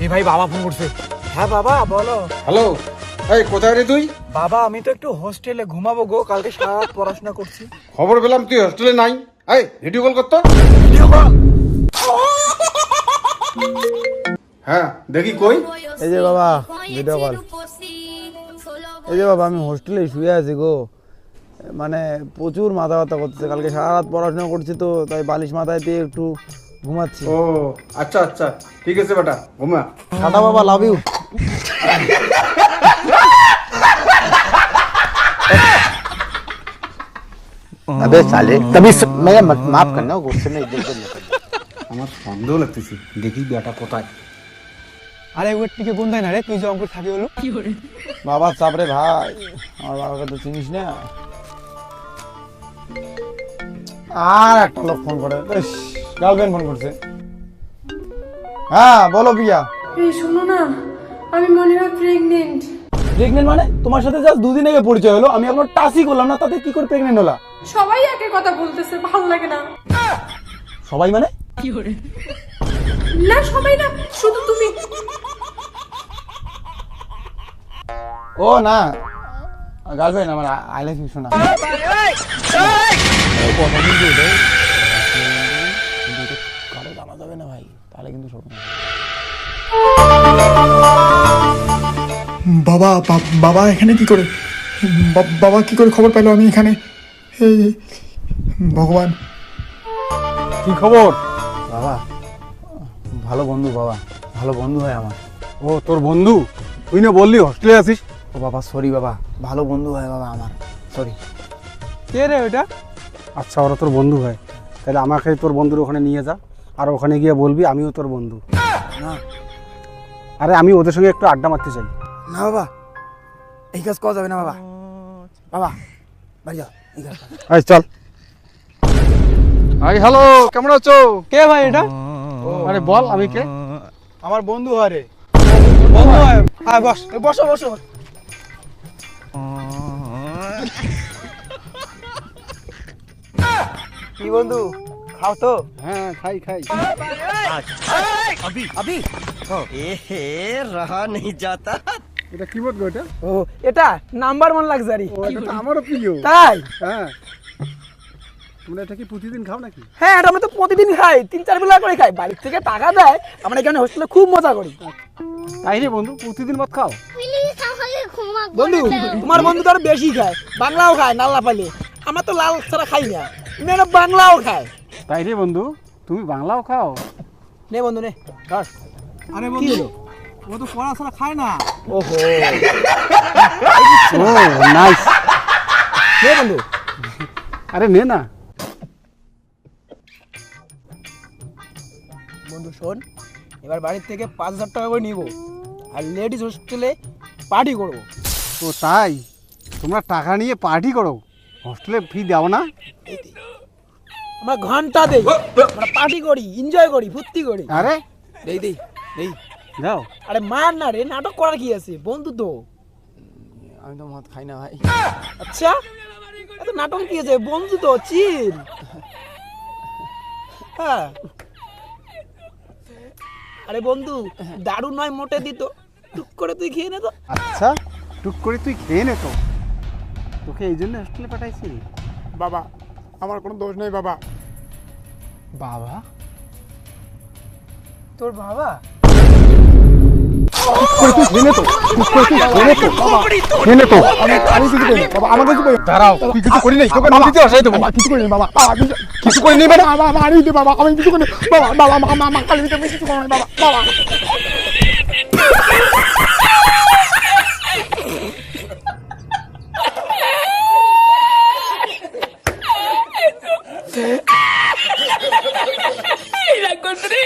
এই ভাই বাবা ফোন করছে। হ্যাঁ বাবা বলো। হ্যালো, এই কোথায় রে তুই? বাবা আমি তো একটু হোস্টেলে ঘুমাবো গো, কালকে সারা রাত পড়াশোনা করছি। খবর পেলাম তুই হোস্টেলে নাই। এই ভিডিও কল করতো। Video call? হ্যাঁ দেখি কই। এই যে বাবা ভিডিও কল। এই যে বাবা আমি হোস্টেলে শুয়ে আছি গো, মানে প্রচুর মাথা ব্যথা করতেছে, কালকে সারা রাত পড়াশোনা করছি তো তাই বালিশ মাথায় দিয়ে একটু ঘুমাচ্ছি। ও আচ্ছা আচ্ছা, ঠিক আছে বেটা, ঘুমা। টাটা বাবা, লাভ ইউ। अबे साले कभी मैं माफ करना गुस्से में इधर उधर निकल আমার সন্দেহ লাগতেছে, দেখি বেটা কোথায়। আরে ওর টিকে বন্ধাই না রে, তুই যে অঙ্কুর থাকি হলো বাবা চাপরে ভাই, আমার বাবাকে তো চিনিস না। আর একটা লোক ফোন করে, গার্লফ্রেন্ড ফোন করছে। হ্যাঁ বলো প্রিয়া। এই শোনো না, আমি মনে হয় প্রেগনেন্ট। প্রেগনেন্ট মানে? তোমার সাথে জাস্ট দুদিন আগে পরিচয় হলো, আমি এখনো টাচই করলাম না, তাতে কি করে প্রেগনেন্ট হলা? সবাই একই কথা বলতেছে, ভালো লাগে না। সবাই মানে? না সবাই না, শুধু তুমি। ও না, গার্লফ্রেন্ড আমার, আই লাভ ইউ শোনা। কারো জানা যাবে না ভাই, তাহলে কিন্তু শোনো। বাবা বাবা এখানে কি করে? বাবা কি করে খবর পেলো আমি এখানে? হে ভগবান, কি খবর? বাবা ভালো বন্ধু, বাবা ভালো বন্ধু হয় আমার। ও তোর বন্ধু? তুই না বললি হোস্টেলে আছিস? ও বাবা সরি বাবা, ভালো বন্ধু হয় বাবা আমার, সরি। কে রে ওটা? আচ্ছা ওরা তোর বন্ধু হয়, তাহলে আমাকে তোর বন্ধুর ওখানে নিয়ে যা, আর ওখানে গিয়ে বলবি আমিও তোর বন্ধু। না আরে আমি ওদের সঙ্গে একটু আড্ডা মারতে চাই। না বাবা, এই কাজ করা যাবে না বাবা। বাবা বাড়ি যাও, এই কাজ করা যাবে না। এই চল। আই হ্যালো, কেমন আছো? কে ভাই এটা? আরে বল আমি কে? আমার বন্ধু হয় রে। বন্ধু হয়? হ্যাঁ বস, বসো বসো। কি বন্ধু, খাও তো? হ্যাঁ খাই খাই। रहा नहीं जाता এটা কি বলবো এটা? ও এটা নাম্বার 1 লাক্সারি। ও এটা তো আমারও প্রিয়। তাই? হ্যাঁ, তোমরা এটা কি প্রতিদিন খাও নাকি? হ্যাঁ এটা আমি তো প্রতিদিন খাই, 3-4 বেলা করে খাই, বাড়ির থেকে টাকা দেয়, আমরা এখানে হোস্টেলে খুব মজা করি। তাই রে বন্ধু, প্রতিদিন মত খাও? বন্ধু তোমার বন্ধু তো আরো বেশি খায়, বাংলাও খায় নাল্লা পালে, আমার তো লাল ছাড়া খাই না, মেয়েরা বাংলাও খায়। তাই রে বন্ধু, তুমি বাংলাও খাও? নে বন্ধু নে ধর। আরে কি হলো? ও তো পড়া ছাড়া খায় না। ওহো ও নাইস। নে বন্ধু। আরে নে না। বন্ধু শোন, এবার বাড়ির থেকে 5,000 টাকা করে নিব, আর লেডিস হোস্টেলে পার্টি করবো। ও তাই? তোমরা টাকা নিয়ে পার্টি করো, হোস্টেলে ফি দাও না? আমরা ঘন্টা দেই, আমরা পার্টি করি, এনজয় করি, ফুর্তি করি। আরে দেই দেই দেই। যাও। আরে মার না রে, নাটক করার কি আছে, বন্ধু তো। আমি তো মদ খাই না ভাই। আচ্ছা এত নাটক কি আছে, বন্ধু তো, চিল। হ্যাঁ আরে বন্ধু দারু নয় মোটে দিত, টুক করে তুই খেয়ে নে তো। আচ্ছা টুক করে তুই খেয়ে নে তো, তোকে এই জন্য হোস্টেলে পাঠাইছি। বাবা আমার কোনো দোষ নেই বাবা। বাবা? তোর বাবা? আমি কিছু করি বাবা, আমাকে কিছু করি। দাঁড়াও, তুই কিছু করি নাই, তোকে নদীতে আসাই দেবো। বাবা কিছু করি না বাবা, বাবা কিছু করি নি মানে? বাবা মারি দে বাবা, আমি কিছু করি না। বাবা বাবা মা কালি দিতে আমি কিছু করি না বাবা, বাবা। La encontré.